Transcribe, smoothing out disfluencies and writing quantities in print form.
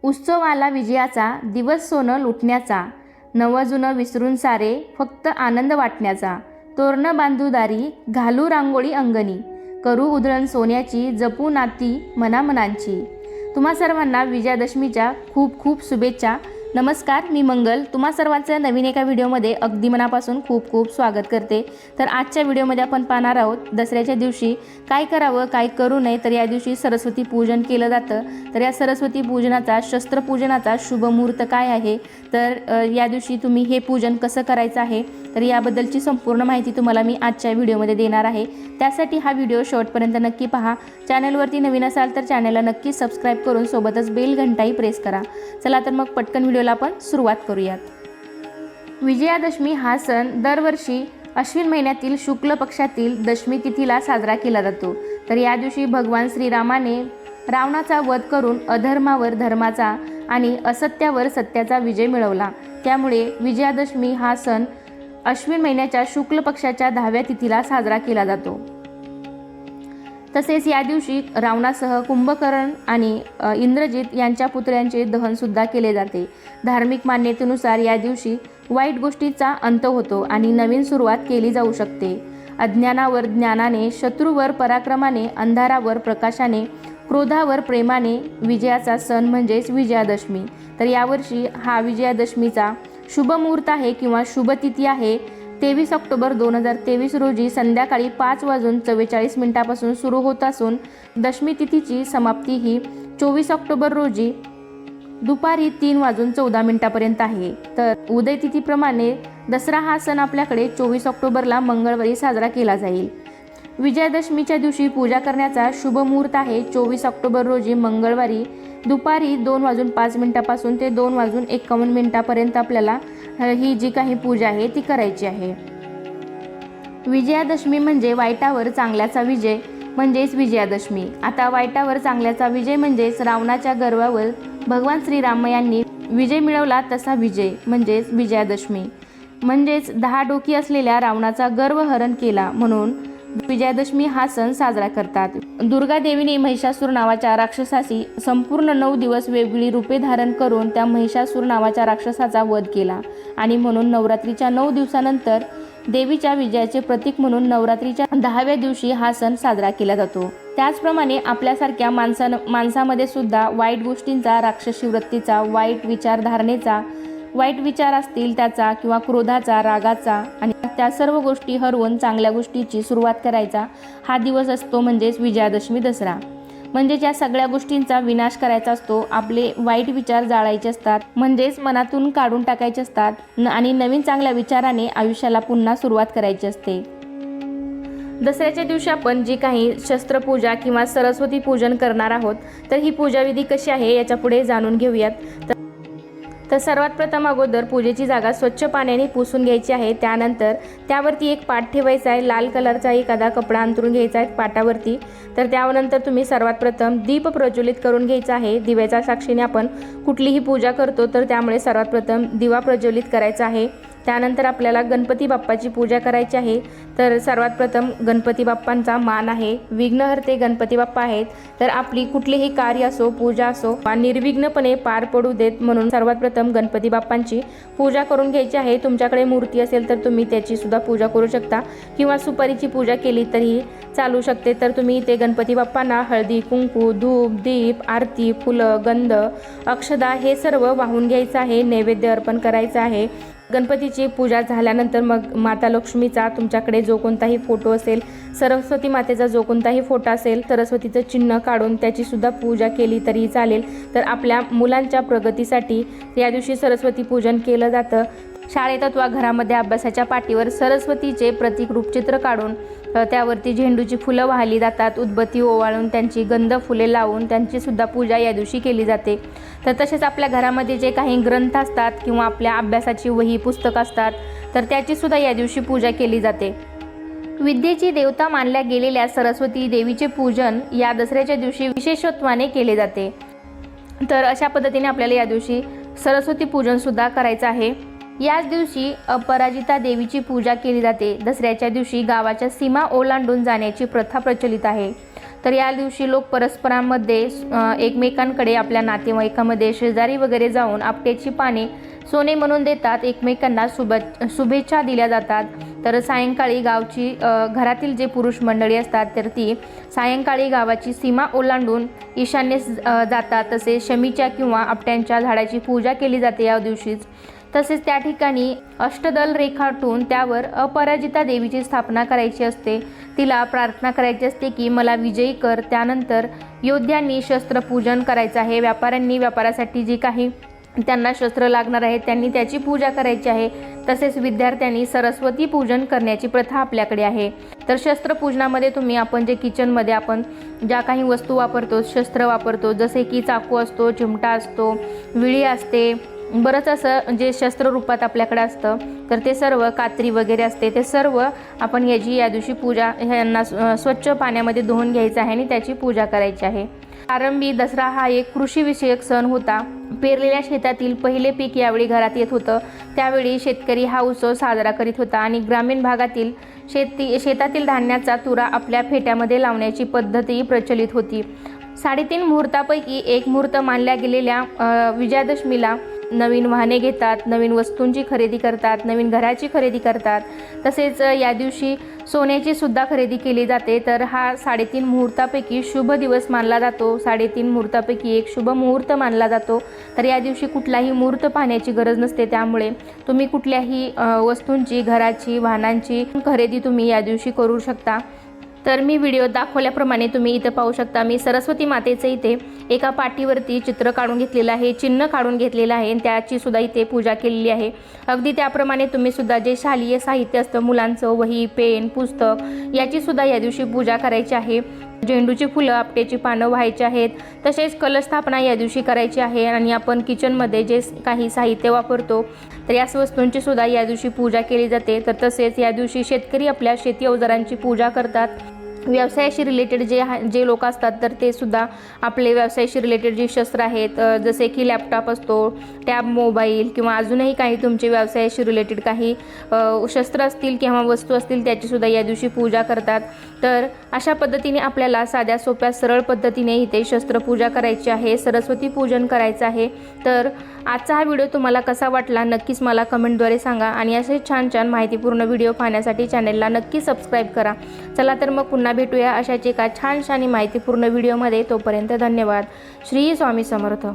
उत्सव आला विजयाचा, दिवस सोनं लुटण्याचा, नवं जुनं विसरून सारे फक्त आनंद वाटण्याचा, तोरणं बांधू दारी, घालू रांगोळी अंगणी, करू उधळण सोन्याची, जपू नाती मनामनांची। तुम्हा सर्वांना विजयादशमीच्या खूप खूप शुभेच्छा। नमस्कार, मी मंगल तुम्हा सर्वांचं नवीन एका व्हिडिओमध्ये अगदी मनापासून खूप खूप स्वागत करते। तर आजच्या व्हिडिओमध्ये आपण पाहणार आहोत दसऱ्याच्या दिवशी काय करावं काय करू नये। तर या दिवशी सरस्वती पूजन केलं जातं। तर या सरस्वती पूजनाचा शस्त्रपूजनाचा शुभ मुहूर्त काय आहे, तर या दिवशी तुम्ही हे पूजन कसं करायचं आहे, तर याबद्दलची संपूर्ण माहिती तुम्हाला मी आजच्या व्हिडिओमध्ये देणार आहे। त्यासाठी हा व्हिडिओ शेवटपर्यंत नक्की पहा। चॅनलवरती नवीन असाल तर चॅनलला नक्की सबस्क्राईब करून सोबतच बेल घंटाही प्रेस करा। चला तर मग पटकन व्हिडिओला आपण सुरुवात करूयात। विजयादशमी हा सण दरवर्षी अश्विन महिन्यातील शुक्ल पक्षातील दशमी तिथीला साजरा केला जातो। तर या दिवशी भगवान श्रीरामाने रावणाचा वध करून अधर्मावर धर्माचा आणि असत्यावर सत्याचा विजय मिळवला। त्यामुळे विजयादशमी हा सण अश्विन महिन्याच्या शुक्ल पक्षाच्या 10व्या तिथीला साजरा केला जातो। तसेच या दिवशी रावणासह कुंभकर्ण आणि इंद्रजित यांच्या पुतळ्यांचे दहन सुद्धा केले जाते। धार्मिक मान्यतेनुसार या दिवशी वाईट गोष्टीचा अंत होतो आणि नवीन सुरुवात केली जाऊ शकते। अज्ञानावर ज्ञानाने, शत्रूवर पराक्रमाने, अंधारावर प्रकाशाने, क्रोधावर प्रेमाने विजयाचा सण म्हणजेच विजयादशमी। तर यावर्षी हा विजयादशमीचा शुभ मुहूर्त आहे किंवा शुभ तिथी आहे 23 ऑक्टोबर 2023 रोजी संध्याकाळी 5:44 पासून सुरू होत असून दशमी तिथीची समाप्ती ही 24 ऑक्टोबर रोजी दुपारी 3:14 पर्यंत आहे। तर उदय तिथीप्रमाणे दसरा हा सण आपल्याकडे 24 ऑक्टोबरला मंगळवारी साजरा केला जाईल। विजयादशमीच्या दिवशी पूजा करण्याचा शुभ मुहूर्त आहे 24 ऑक्टोबर रोजी मंगळवारी दुपारी 2:05 पासून ते 2:51 पर्यंत आपल्याला ही जी काही पूजा आहे ती करायची आहे। विजयादशमी म्हणजे वाईटावर चांगल्याचा विजय म्हणजेच विजयादशमी। आता वाईटावर चांगल्याचा विजय म्हणजेच रावणाच्या गर्वावर भगवान श्रीराम यांनी विजय मिळवला तसा विजय म्हणजेच विजयादशमी। म्हणजेच 10 डोकी असलेल्या रावणाचा गर्व हरण केला म्हणून विजयादशमी हा सण साजरा करतात। दुर्गा देवीने महिषासूर नावाच्या राक्षसाशी संपूर्ण 9 दिवस वेगवेगळी रूपे धारण करून त्या महिषासूर नावाच्या राक्षसाचा वध केला आणि म्हणून नवरात्रीच्या 9 दिवसानंतर देवीच्या विजयाचे प्रतीक म्हणून नवरात्रीच्या 10व्या दिवशी हा सण साजरा केला जातो। त्याचप्रमाणे आपल्यासारख्या माणसामध्ये सुद्धा वाईट गोष्टींचा, राक्षसी वृत्तीचा, वाईट विचारधारणेचा, वाईट विचार असतील त्याचा किंवा क्रोधाचा, रागाचा आणि त्या सर्व गोष्टी हरवून चांगल्या गोष्टीची सुरुवात करायचा हा दिवस असतो म्हणजेच विजयादशमी दसरा। म्हणजेच या सगळ्या गोष्टींचा विनाश करायचा असतो। आपले वाईट विचार जाळायचे असतात म्हणजेच मनातून काढून टाकायचे असतात आणि नवीन चांगल्या विचाराने आयुष्याला पुन्हा सुरुवात करायची असते। दसऱ्याच्या दिवशी आपण जी काही शस्त्रपूजा किंवा सरस्वती पूजन करणार आहोत तर ही पूजाविधी कशी आहे याच्या पुढे जाणून घेऊयात। तर सर्वात प्रथम अगोदर पूजेची जागा स्वच्छ पाण्याने पुसून घ्यायची आहे। त्यानंतर त्यावरती एक पाट ठेवायचा आहे, लाल कलरचा एखादा कपडा अंथरून घ्यायचा आहे पाटावरती। तर त्यानंतर तुम्ही सर्वात प्रथम दीप प्रज्वलित करून घ्यायचा आहे। दिव्याच्या साक्षीने आपण कुठलीही पूजा करतो तर त्यामुळे सर्वात प्रथम दिवा प्रज्वलित करायचा आहे। त्यानंतर आपल्याला गणपती बाप्पाची पूजा करायची आहे। तर सर्वात प्रथम गणपती बाप्पांचा मान आहे, विघ्नहर्ते गणपती बाप्पा आहेत। तर आपली कुठलीही कार्य असो, पूजा असो निर्विघ्नपणे पार पडू देत म्हणून सर्वात प्रथम गणपती बाप्पांची पूजा करून घ्यायची आहे। तुमच्याकडे मूर्ती असेल तर तुम्ही त्याची सुद्धा पूजा करू शकता किंवा सुपारीची पूजा केली तरी चालू शकते। तर तुम्ही ते गणपती बाप्पांना हळदी, कुंकू, धूप, दीप, आरती, फुलं, गंध, अक्षदा हे सर्व वाहून घ्यायचं आहे, नैवेद्य अर्पण करायचं आहे। गणपतीची पूजा झाल्यानंतर मग माता लक्ष्मीचा तुमच्याकडे जो कोणताही फोटो असेल, सरस्वती मातेचा जो कोणताही फोटो असेल, सरस्वतीचं चिन्ह काढून त्याची सुद्धा पूजा केली तरी चालेल। तर आपल्या मुलांच्या प्रगतीसाठी या दिवशी सरस्वती पूजन केलं जातं। शाळेत अथवा घरामध्ये अभ्यासाच्या पाटीवर सरस्वतीचे प्रतीक रूपचित्र काढून त्यावरती झेंडूची फुलं वाहिली जातात, उदबत्ती ओवाळून त्यांची गंध फुले लावून त्यांची सुद्धा पूजा या दिवशी केली जाते। तर तसेच आपल्या घरामध्ये जे काही ग्रंथ असतात किंवा आपल्या अभ्यासाची वही पुस्तक असतात तर त्याची सुद्धा या दिवशी पूजा केली जाते। विद्येची देवता मानल्या गेलेल्या सरस्वती देवीचे पूजन या दसऱ्याच्या दिवशी विशेषत्वाने केले जाते। तर अशा पद्धतीने आपल्याला या दिवशी सरस्वती पूजन सुद्धा करायचं आहे। याच दिवशी अपराजिता देवीची पूजा केली जाते। दसऱ्याच्या दिवशी गावाच्या सीमा ओलांडून जाण्याची प्रथा प्रचलित आहे। तर या दिवशी लोक परस्परांमध्ये एकमेकांकडे आपल्या नातेवाईकामध्ये शेजारी वगैरे जाऊन आपट्याची पाने सोने म्हणून देतात, एकमेकांना शुभेच्छा दिल्या जातात। तर सायंकाळी गावची घरातील जे पुरुष मंडळी असतात तर ती सायंकाळी गावाची सीमा ओलांडून ईशान्येस जातात। तसेच शमीच्या किंवा आपट्यांच्या झाडाची पूजा केली जाते या दिवशीच। तसेच त्या ठिकाणी अष्टदल रेखाटून त्यावर अपराजिता देवीची स्थापना करायची असते, तिला प्रार्थना करायची असते की मला विजयी कर। त्यानंतर योद्ध्यांनी शस्त्रपूजन करायचं आहे, व्यापाऱ्यांनी व्यापारासाठी जी काही त्यांना शस्त्र लागणार आहे त्यांनी त्याची पूजा करायची आहे। तसेच विद्यार्थ्यांनी सरस्वती पूजन करण्याची प्रथा आपल्याकडे आहे। तर शस्त्रपूजनामध्ये आपण जे किचनमध्ये आपण ज्या काही वस्तू वापरतो, शस्त्र वापरतो, जसे की चाकू असतो, चिमटा असतो, विळी असते, बरंच असं जे शस्त्र रूपात आपल्याकडे असतं, तर ते सर्व कात्री वगैरे असते, ते सर्व आपण या दिवशी पूजा ह्यांना स्वच्छ पाण्यामध्ये धुवून घ्यायचं आहे आणि त्याची पूजा करायची आहे। प्रारंभी दसरा हा एक कृषीविषयक सण होता। पेरलेल्या शेतातील पहिले पीक यावेळी घरात येत होतं, त्यावेळी शेतकरी हा उत्सव साजरा करीत होता आणि ग्रामीण भागातील शेतातील धान्याचा तुरा आपल्या फेट्यामध्ये लावण्याची पद्धतही प्रचलित होती। 3.5 मुहूर्तापैकी एक मुहूर्त मानल्या गेलेल्या विजयादशमीला नवीन वाहने घेतात, नवीन वस्तूंची खरेदी करतात, नवीन घराची खरेदी करतात। तसेच या दिवशी सोन्याची सुद्धा खरेदी केली जाते। तर हा 3.5 मुहूर्तापैकी शुभ दिवस मानला जातो, 3.5 मुहूर्तापैकी एक शुभ मुहूर्त मानला जातो। तर या दिवशी कुठलाही मुहूर्त पाहण्याची गरज नसते, त्यामुळे तुम्ही कुठल्याही वस्तूंची, घराची, वाहनांची खरेदी तुम्ही या दिवशी करू शकता। तर मी व्हिडिओ दाखवल्याप्रमाणे तुम्ही इथे पाहू शकता, मी सरस्वती मातेचं इथे एका पाटीवरती चित्र काढून घेतलेलं आहे, चिन्ह काढून घेतलेलं आहे, त्याची सुद्धा इथे पूजा केलेली आहे। अगदी त्याप्रमाणे तुम्ही सुद्धा जे शालेय साहित्य असतं मुलांचं, वही, पेन, पुस्तक, याची सुद्धा या दिवशी पूजा करायची आहे। झेंडूची फुलं, आपट्याची पानं व्हायची आहेत, तसेच कलशस्थापना या दिवशी करायची आहे। आणि आपण किचनमध्ये जे काही साहित्य वापरतो तर या वस्तूंची सुद्धा या दिवशी पूजा केली जाते। तर तसेच या दिवशी शेतकरी आपल्या शेती अवजारांची पूजा करतात। व्यवसायाशी रिलेटेड जे लोक असतात तर ते सुद्धा आपले व्यवसायाशी रिलेटेड जे शस्त्र आहेत, जसे की लॅपटॉप असतो, टॅब, मोबाईल किंवा अजूनही काही तुमचे व्यवसायाशी रिलेटेड काही शस्त्र असतील किंवा वस्तू असतील त्याची सुद्धा या दिवशी पूजा करतात। तर अशा पद्धतीने आपल्याला साध्या सोप्या सरळ पद्धतीने इथे शस्त्रपूजा करायची आहे, सरस्वती पूजन करायचं आहे। तर आजचा हा व्हिडिओ तुम्हाला कसा वाटला नक्कीच मला कमेंटद्वारे सांगा आणि असे छान छान माहितीपूर्ण व्हिडिओ पाहण्यासाठी चॅनलला नक्की सबस्क्राईब करा। चला तर मग पुन्हा भेटूया अशाच एका छान माहितीपूर्ण व्हिडिओमध्ये। तोपर्यंत धन्यवाद। श्री स्वामी समर्थ।